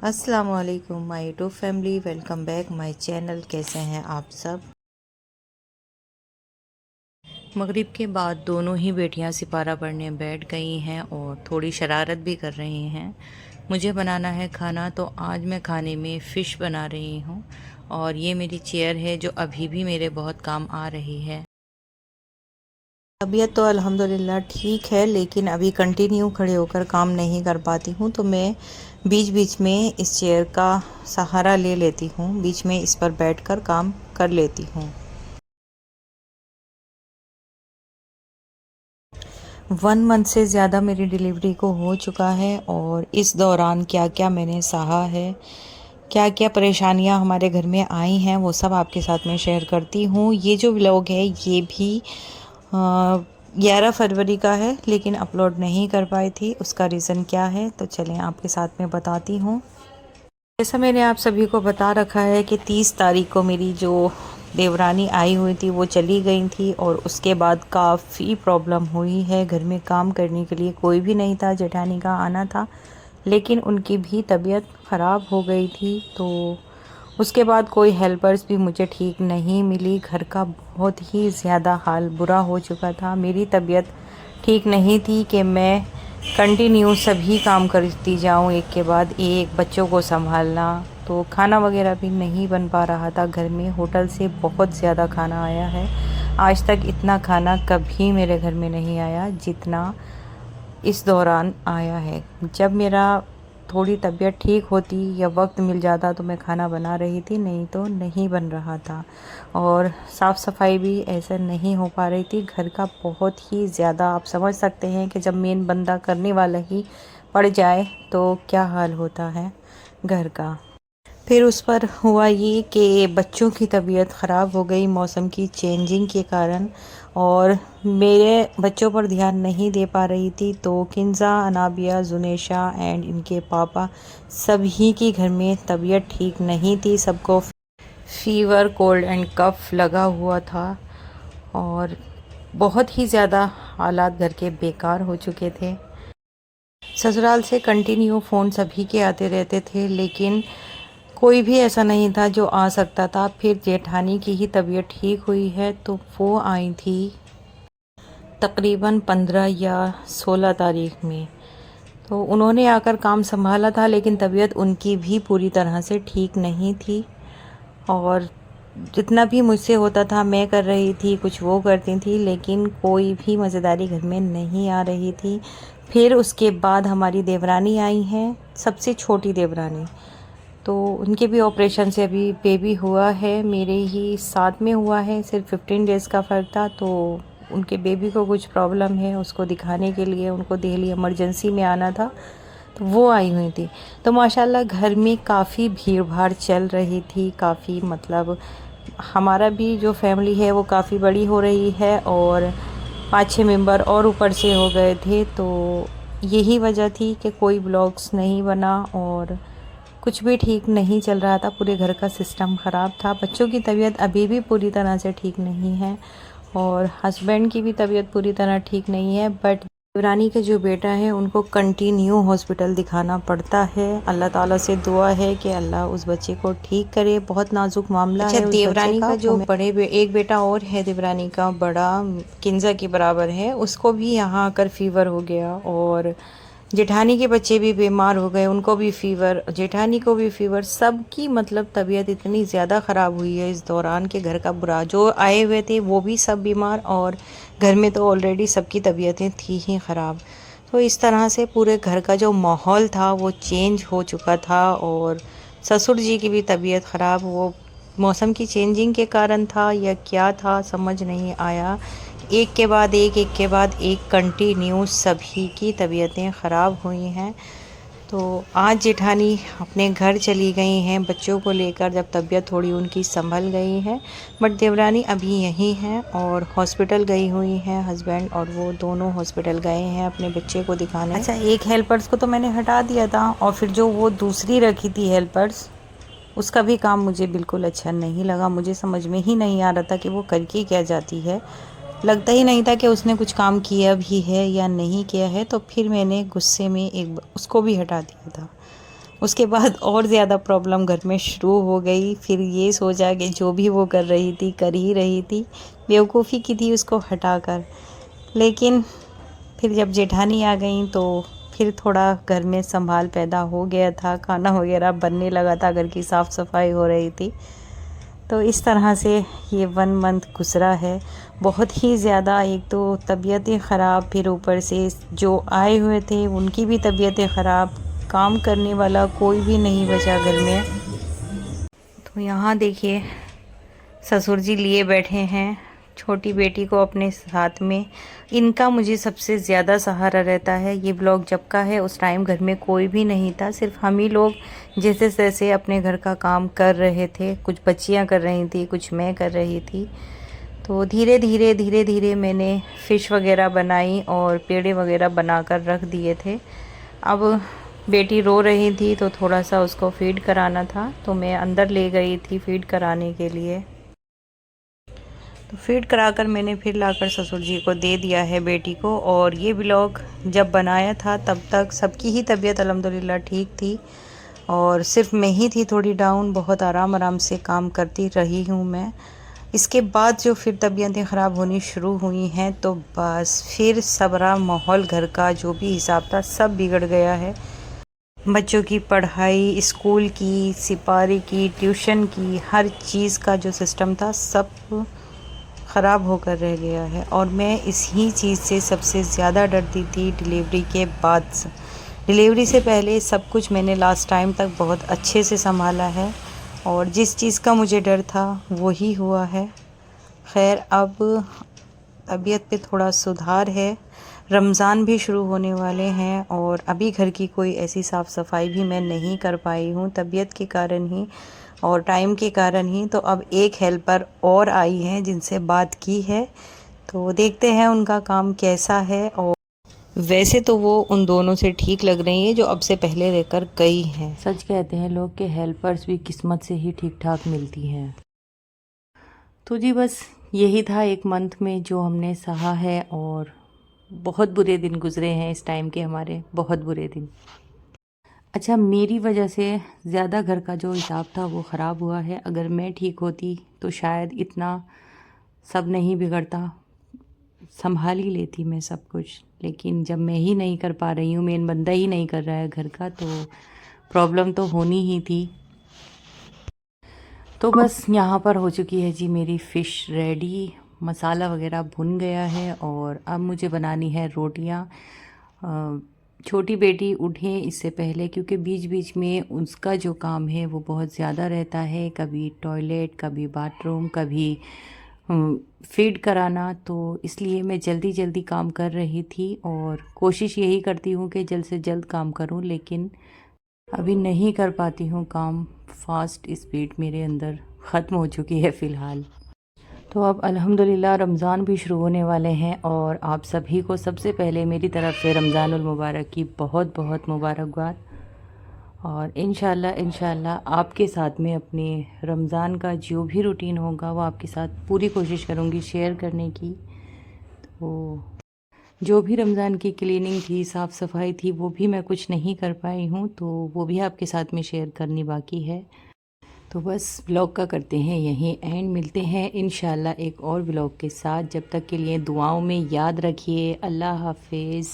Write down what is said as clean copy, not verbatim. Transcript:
अस्सलामुअलैकुम my YouTube family, welcome back my channel. कैसे हैं आप सब। मगरिब के बाद दोनों ही बेटियां सिपारा पढ़ने बैठ गई हैं और थोड़ी शरारत भी कर रही हैं। मुझे बनाना है खाना, तो आज मैं खाने में फ़िश बना रही हूं और ये मेरी चेयर है जो अभी भी मेरे बहुत काम आ रही है। तबीयत तो अल्हम्दुलिल्लाह ठीक है, लेकिन अभी कंटिन्यू खड़े होकर काम नहीं कर पाती हूँ, तो मैं बीच बीच में इस चेयर का सहारा ले लेती हूँ। बीच में इस पर बैठकर काम कर लेती हूँ। 1 मंथ से ज़्यादा मेरी डिलीवरी को हो चुका है और इस दौरान क्या क्या मैंने सहा है, क्या क्या परेशानियां हमारे घर में आई हैं, वो सब आपके साथ में शेयर करती हूँ। ये जो व्लॉग है ये भी 11 फरवरी का है, लेकिन अपलोड नहीं कर पाई थी। उसका रीज़न क्या है तो चलें आपके साथ में बताती हूँ। जैसा मैंने आप सभी को बता रखा है कि 30 तारीख को मेरी जो देवरानी आई हुई थी वो चली गई थी और उसके बाद काफ़ी प्रॉब्लम हुई है। घर में काम करने के लिए कोई भी नहीं था, जेठानी का आना था, लेकिन उनकी भी तबीयत ख़राब हो गई थी। तो उसके बाद कोई हेल्पर्स भी मुझे ठीक नहीं मिली। घर का बहुत ही ज़्यादा हाल बुरा हो चुका था। मेरी तबीयत ठीक नहीं थी कि मैं कंटिन्यू सभी काम करती जाऊं एक के बाद एक, बच्चों को संभालना, तो खाना वगैरह भी नहीं बन पा रहा था घर में। होटल से बहुत ज़्यादा खाना आया है। आज तक इतना खाना कभी मेरे घर में नहीं आया जितना इस दौरान आया है। जब मेरा थोड़ी तबीयत ठीक होती या वक्त मिल जाता तो मैं खाना बना रही थी, नहीं तो नहीं बन रहा था। और साफ़ सफाई भी ऐसे नहीं हो पा रही थी। घर का बहुत ही ज़्यादा, आप समझ सकते हैं कि जब मेन बंदा करने वाला ही पड़ जाए तो क्या हाल होता है घर का। फिर उस पर हुआ ये कि बच्चों की तबीयत ख़राब हो गई मौसम की चेंजिंग के कारण, और मेरे बच्चों पर ध्यान नहीं दे पा रही थी। तो किन्ज़ा, अनाबिया, जुनेशा एंड इनके पापा सभी की घर में तबीयत ठीक नहीं थी। सबको फीवर, कोल्ड एंड कफ़ लगा हुआ था और बहुत ही ज़्यादा हालात घर के बेकार हो चुके थे। ससुराल से कंटिन्यू फ़ोन सभी के आते रहते थे, लेकिन कोई भी ऐसा नहीं था जो आ सकता था। फिर जेठानी की ही तबीयत ठीक हुई है, तो वो आई थी तकरीबन 15 या 16 तारीख में। तो उन्होंने आकर काम संभाला था, लेकिन तबीयत उनकी भी पूरी तरह से ठीक नहीं थी और जितना भी मुझसे होता था मैं कर रही थी, कुछ वो करती थी, लेकिन कोई भी मज़ेदारी घर में नहीं आ रही थी। फिर उसके बाद हमारी देवरानी आई हैं, सबसे छोटी देवरानी, तो उनके भी ऑपरेशन से अभी बेबी हुआ है। मेरे ही साथ में हुआ है, सिर्फ 15 डेज़ का फ़र्क था। तो उनके बेबी को कुछ प्रॉब्लम है, उसको दिखाने के लिए उनको दिल्ली इमरजेंसी में आना था, तो वो आई हुई थी। तो माशाल्लाह घर में काफ़ी भीड़ भाड़ चल रही थी, काफ़ी, मतलब हमारा भी जो फैमिली है वो काफ़ी बड़ी हो रही है और 5-6 मेंबर और ऊपर से हो गए थे। तो यही वजह थी कि कोई ब्लॉग्स नहीं बना और कुछ भी ठीक नहीं चल रहा था। पूरे घर का सिस्टम ख़राब था। बच्चों की तबीयत अभी भी पूरी तरह से ठीक नहीं है और हस्बैंड की भी तबीयत पूरी तरह ठीक नहीं है। बट देवरानी का जो बेटा है उनको कंटिन्यू हॉस्पिटल दिखाना पड़ता है। अल्लाह ताला से दुआ है कि अल्लाह उस बच्चे को ठीक करे। बहुत नाजुक मामला है उस देवरानी का। जो एक बेटा और है देवरानी का, बड़ा किन्जा के बराबर है, उसको भी यहाँ आकर फीवर हो गया और जेठानी के बच्चे भी बीमार हो गए, उनको भी फ़ीवर, जेठानी को भी फ़ीवर, सबकी मतलब तबीयत इतनी ज़्यादा ख़राब हुई है इस दौरान के घर का बुरा। जो आए हुए थे वो भी सब बीमार और घर में तो ऑलरेडी सबकी तबीयतें थी ही ख़राब। तो इस तरह से पूरे घर का जो माहौल था वो चेंज हो चुका था और ससुर जी की भी तबीयत ख़राब, वो मौसम की चेंजिंग के कारण था या क्या था समझ नहीं आया। एक के बाद एक के बाद एक कंटिन्यू सभी की तबीयतें ख़राब हुई हैं। तो आज जेठानी अपने घर चली गई हैं बच्चों को लेकर, जब तबीयत थोड़ी उनकी संभल गई है। बट देवरानी अभी यहीं हैं और हॉस्पिटल गई हुई हैं। हस्बैंड और वो दोनों हॉस्पिटल गए हैं अपने बच्चे को दिखाने। अच्छा, एक हेल्पर्स को तो मैंने हटा दिया था और फिर जो वो दूसरी रखी थी हेल्पर्स, उसका भी काम मुझे बिल्कुल अच्छा नहीं लगा। मुझे समझ में ही नहीं आ रहा था कि वो करके क्या जाती है। लगता ही नहीं था कि उसने कुछ काम किया भी है या नहीं किया है। तो फिर मैंने गुस्से में उसको भी हटा दिया था। उसके बाद और ज़्यादा प्रॉब्लम घर में शुरू हो गई। फिर ये सोचा कि जो भी वो कर रही थी कर ही रही थी, बेवकूफ़ी की थी उसको हटाकर। लेकिन फिर जब जेठानी आ गई तो फिर थोड़ा घर में संभाल पैदा हो गया था, खाना वगैरह बनने लगा था, घर की साफ़ सफाई हो रही थी। तो इस तरह से ये 1 मंथ गुज़रा है। बहुत ही ज़्यादा, एक तो तबीयतें ख़राब, फिर ऊपर से जो आए हुए थे उनकी भी तबीयतें ख़राब, काम करने वाला कोई भी नहीं बचा घर में। तो यहाँ देखिए ससुर जी लिए बैठे हैं छोटी बेटी को अपने साथ में। इनका मुझे सबसे ज़्यादा सहारा रहता है। ये ब्लॉग जब का है उस टाइम घर में कोई भी नहीं था, सिर्फ हम ही लोग जैसे तैसे अपने घर का काम कर रहे थे। कुछ बच्चियां कर रही थी, कुछ मैं कर रही थी। तो धीरे धीरे मैंने फ़िश वगैरह बनाई और पेड़े वगैरह बनाकर रख दिए थे। अब बेटी रो रही थी तो थोड़ा सा उसको फ़ीड कराना था, तो मैं अंदर ले गई थी फ़ीड कराने के लिए। तो फ़ीड कराकर मैंने फिर लाकर ससुर जी को दे दिया है बेटी को। और ये ब्लॉग जब बनाया था तब तक सबकी ही तबीयत अल्हम्दुलिल्लाह ठीक थी और सिर्फ मैं ही थी थोड़ी डाउन। बहुत आराम से काम करती रही हूँ मैं। इसके बाद जो फिर तबीयतें ख़राब होनी शुरू हुई हैं तो बस फिर सबरा माहौल घर का जो भी हिसाब था सब बिगड़ गया है। बच्चों की पढ़ाई, स्कूल की, सिपारी की, ट्यूशन की, हर चीज़ का जो सिस्टम था सब ख़राब होकर रह गया है। और मैं इसी चीज़ से सबसे ज़्यादा डरती थी डिलीवरी के बाद से। डिलीवरी से पहले सब कुछ मैंने लास्ट टाइम तक बहुत अच्छे से संभाला है और जिस चीज़ का मुझे डर था वही हुआ है। खैर अब तबीयत पे थोड़ा सुधार है। रमज़ान भी शुरू होने वाले हैं और अभी घर की कोई ऐसी साफ़ सफाई भी मैं नहीं कर पाई हूँ तबीयत के कारण ही और टाइम के कारण ही। तो अब एक हेल्पर और आई हैं जिनसे बात की है, तो देखते हैं उनका काम कैसा है। और वैसे तो वो उन दोनों से ठीक लग रही है जो अब से पहले रहकर गई हैं। सच कहते हैं लोग कि हेल्पर्स भी किस्मत से ही ठीक ठाक मिलती हैं। तो जी बस यही था 1 मंथ में जो हमने सहा है और बहुत बुरे दिन गुजरे हैं इस टाइम के, हमारे बहुत बुरे दिन। अच्छा, मेरी वजह से ज़्यादा घर का जो हिसाब था वो ख़राब हुआ है। अगर मैं ठीक होती तो शायद इतना सब नहीं बिगड़ता, संभाल ही लेती मैं सब कुछ। लेकिन जब मैं ही नहीं कर पा रही हूँ, मेन बंदा ही नहीं कर रहा है घर का, तो प्रॉब्लम तो होनी ही थी। तो बस यहाँ पर हो चुकी है जी मेरी फ़िश रेडी, मसाला वगैरह भुन गया है और अब मुझे बनानी है रोटियाँ। छोटी बेटी उठे इससे पहले, क्योंकि बीच बीच में उसका जो काम है वो बहुत ज़्यादा रहता है, कभी टॉयलेट, कभी बाथरूम, कभी फ़ीड कराना। तो इसलिए मैं जल्दी जल्दी काम कर रही थी और कोशिश यही करती हूँ कि जल्द से जल्द काम करूँ, लेकिन अभी नहीं कर पाती हूँ काम। फास्ट स्पीड मेरे अंदर ख़त्म हो चुकी है फ़िलहाल। तो अब अल्हम्दुलिल्लाह रमज़ान भी शुरू होने वाले हैं और आप सभी को सबसे पहले मेरी तरफ़ से रमज़ानुल मुबारक की बहुत बहुत मुबारकबाद। और इंशाल्लाह आपके साथ में अपने रमज़ान का जो भी रूटीन होगा वो आपके साथ पूरी कोशिश करूँगी शेयर करने की। तो जो भी रमज़ान की क्लीनिंग थी, साफ़ सफाई थी, वो भी मैं कुछ नहीं कर पाई हूँ, तो वो भी आपके साथ में शेयर करनी बाकी है। तो बस ब्लॉग का करते हैं यहीं एंड, मिलते हैं इंशाल्लाह एक और ब्लॉग के साथ। जब तक के लिए दुआओं में याद रखिए। अल्लाह हाफिज़।